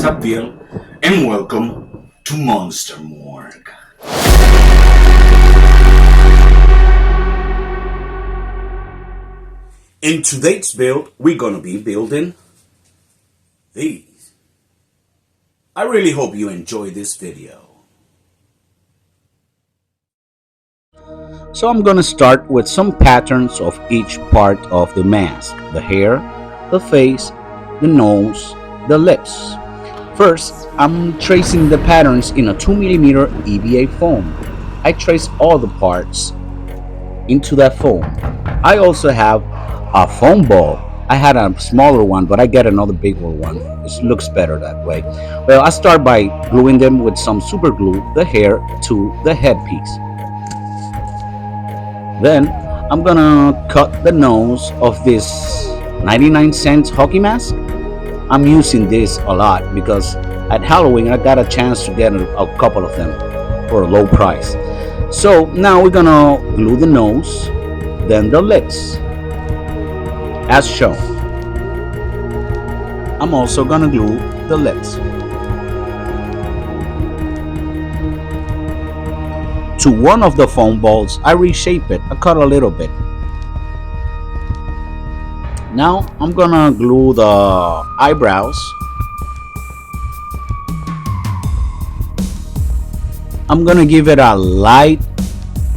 What's up, Bill? And welcome to Monster Morgue. In today's build, we're gonna be building these. I really hope you enjoy this video. So I'm gonna start with some patterns of each part of the mask: the hair, the face, the nose, the lips. First, I'm tracing the patterns in a 2mm EVA foam. I trace all the parts into that foam. I also have a foam ball. I had a smaller one, but I get another bigger one. It looks better that way. Well, I start by gluing them with some super glue, the hair to the headpiece. Then I'm gonna cut the nose of this 99-cent hockey mask. I'm using this a lot because at Halloween I got a chance to get a couple of them for a low price. So now we're gonna glue the nose, then the lips, as shown. I'm also gonna glue the lips. To one of the foam balls, I reshape it. I cut a little bit. Now I'm gonna glue the eyebrows. I'm gonna give it a light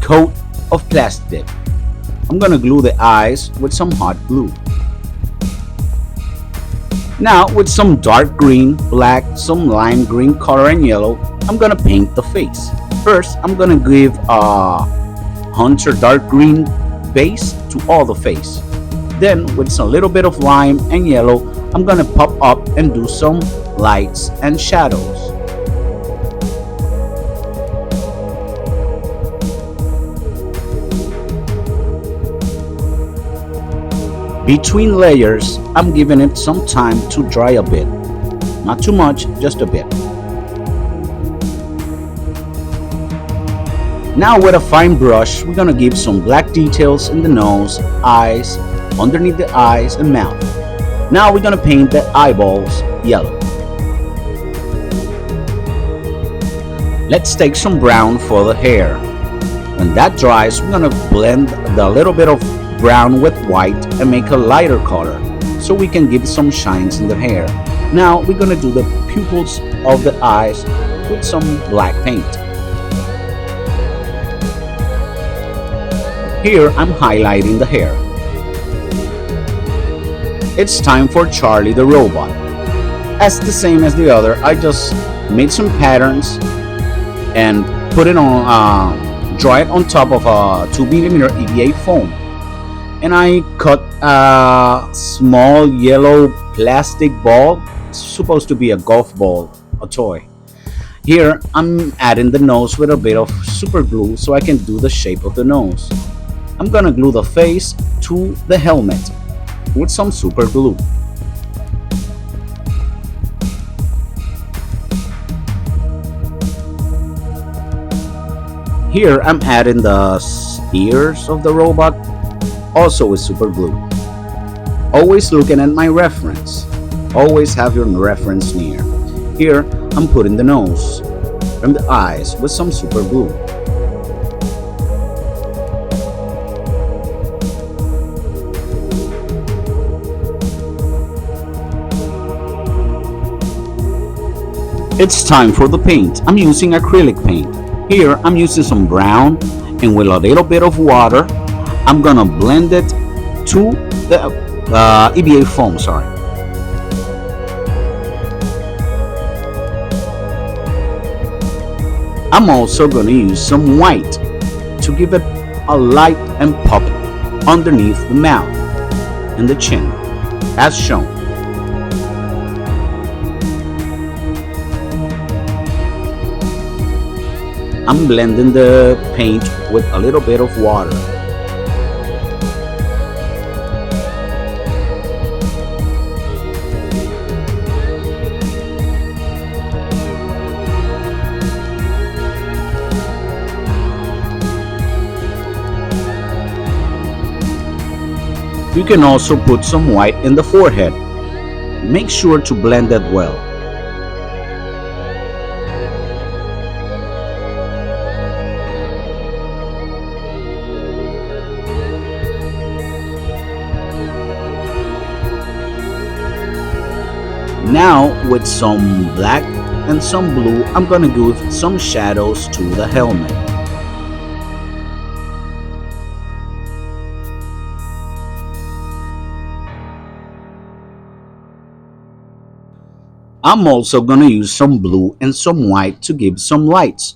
coat of plastic. I'm gonna glue the eyes with some hot glue. Now with some dark green, black, some lime green color and yellow, I'm gonna paint the face. First, I'm gonna give a hunter dark green base to all the face. Then with some little bit of lime and yellow, I'm gonna pop up and do some lights and shadows. Between layers, I'm giving it some time to dry a bit. Not too much, just a bit. Now with a fine brush, we're gonna give some black details in the nose, eyes, underneath the eyes and mouth. Now we're gonna paint the eyeballs yellow. Let's take some brown for the hair. When that dries, we're gonna blend the little bit of brown with white and make a lighter color so we can give some shines in the hair. Now we're gonna do the pupils of the eyes with some black paint. Here I'm highlighting the hair. It's time for Charlie the robot. As the same as the other, I just made some patterns and put it on, dry it on top of a 2mm EVA foam. And I cut a small yellow plastic ball. It's supposed to be a golf ball, a toy. Here I'm adding the nose with a bit of super glue so I can do the shape of the nose. I'm gonna glue the face to the helmet with some super glue. Here I'm adding the ears of the robot, also with super glue. Always looking at my reference. Always have your reference near. Here I'm putting the nose and the eyes with some super glue. It's time for the paint. I'm using acrylic paint. Here I'm using some brown and with a little bit of water, I'm gonna blend it to the EVA foam, sorry. I'm also gonna use some white to give it a light and pop underneath the mouth and the chin, as shown. I'm blending the paint with a little bit of water. You can also put some white in the forehead. Make sure to blend that well. Now with some black and some blue, I'm gonna give some shadows to the helmet. I'm also gonna use some blue and some white to give some lights.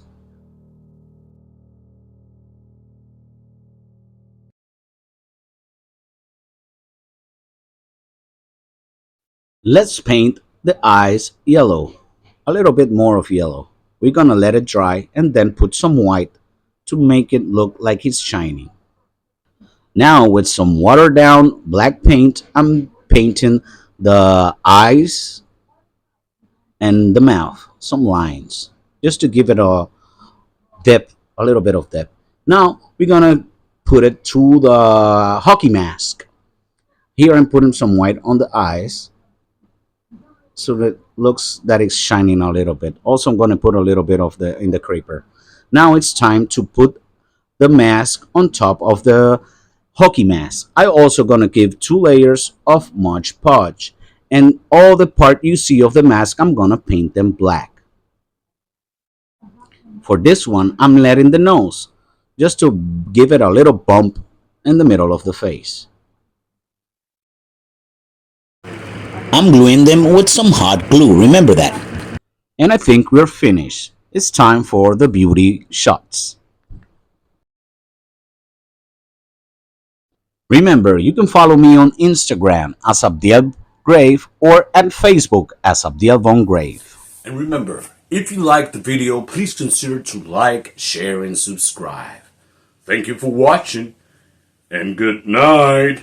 Let's paint the eyes yellow, a little bit more of yellow. We're gonna let it dry and then put some white to make it look like it's shining. Now with some watered down black paint, I'm painting the eyes and the mouth, some lines, just to give it a depth, a little bit of depth. Now we're gonna put it to the hockey mask. Here I'm putting some white on the eyes so that looks that it's shining a little bit. Also, I'm gonna put a little bit of the in the creeper. Now it's time to put the mask on top of the hockey mask. I also gonna give 2 layers of Mod Podge, and all the part you see of the mask, I'm gonna paint them black. For this one, I'm letting the nose, just to give it a little bump in the middle of the face. I'm gluing them with some hot glue, remember that. And I think we're finished. It's time for the beauty shots. Remember, you can follow me on Instagram as Abdiel Grave or at Facebook as Abdiel Von Grave. And remember, if you liked the video, please consider to like, share, and subscribe. Thank you for watching, and good night.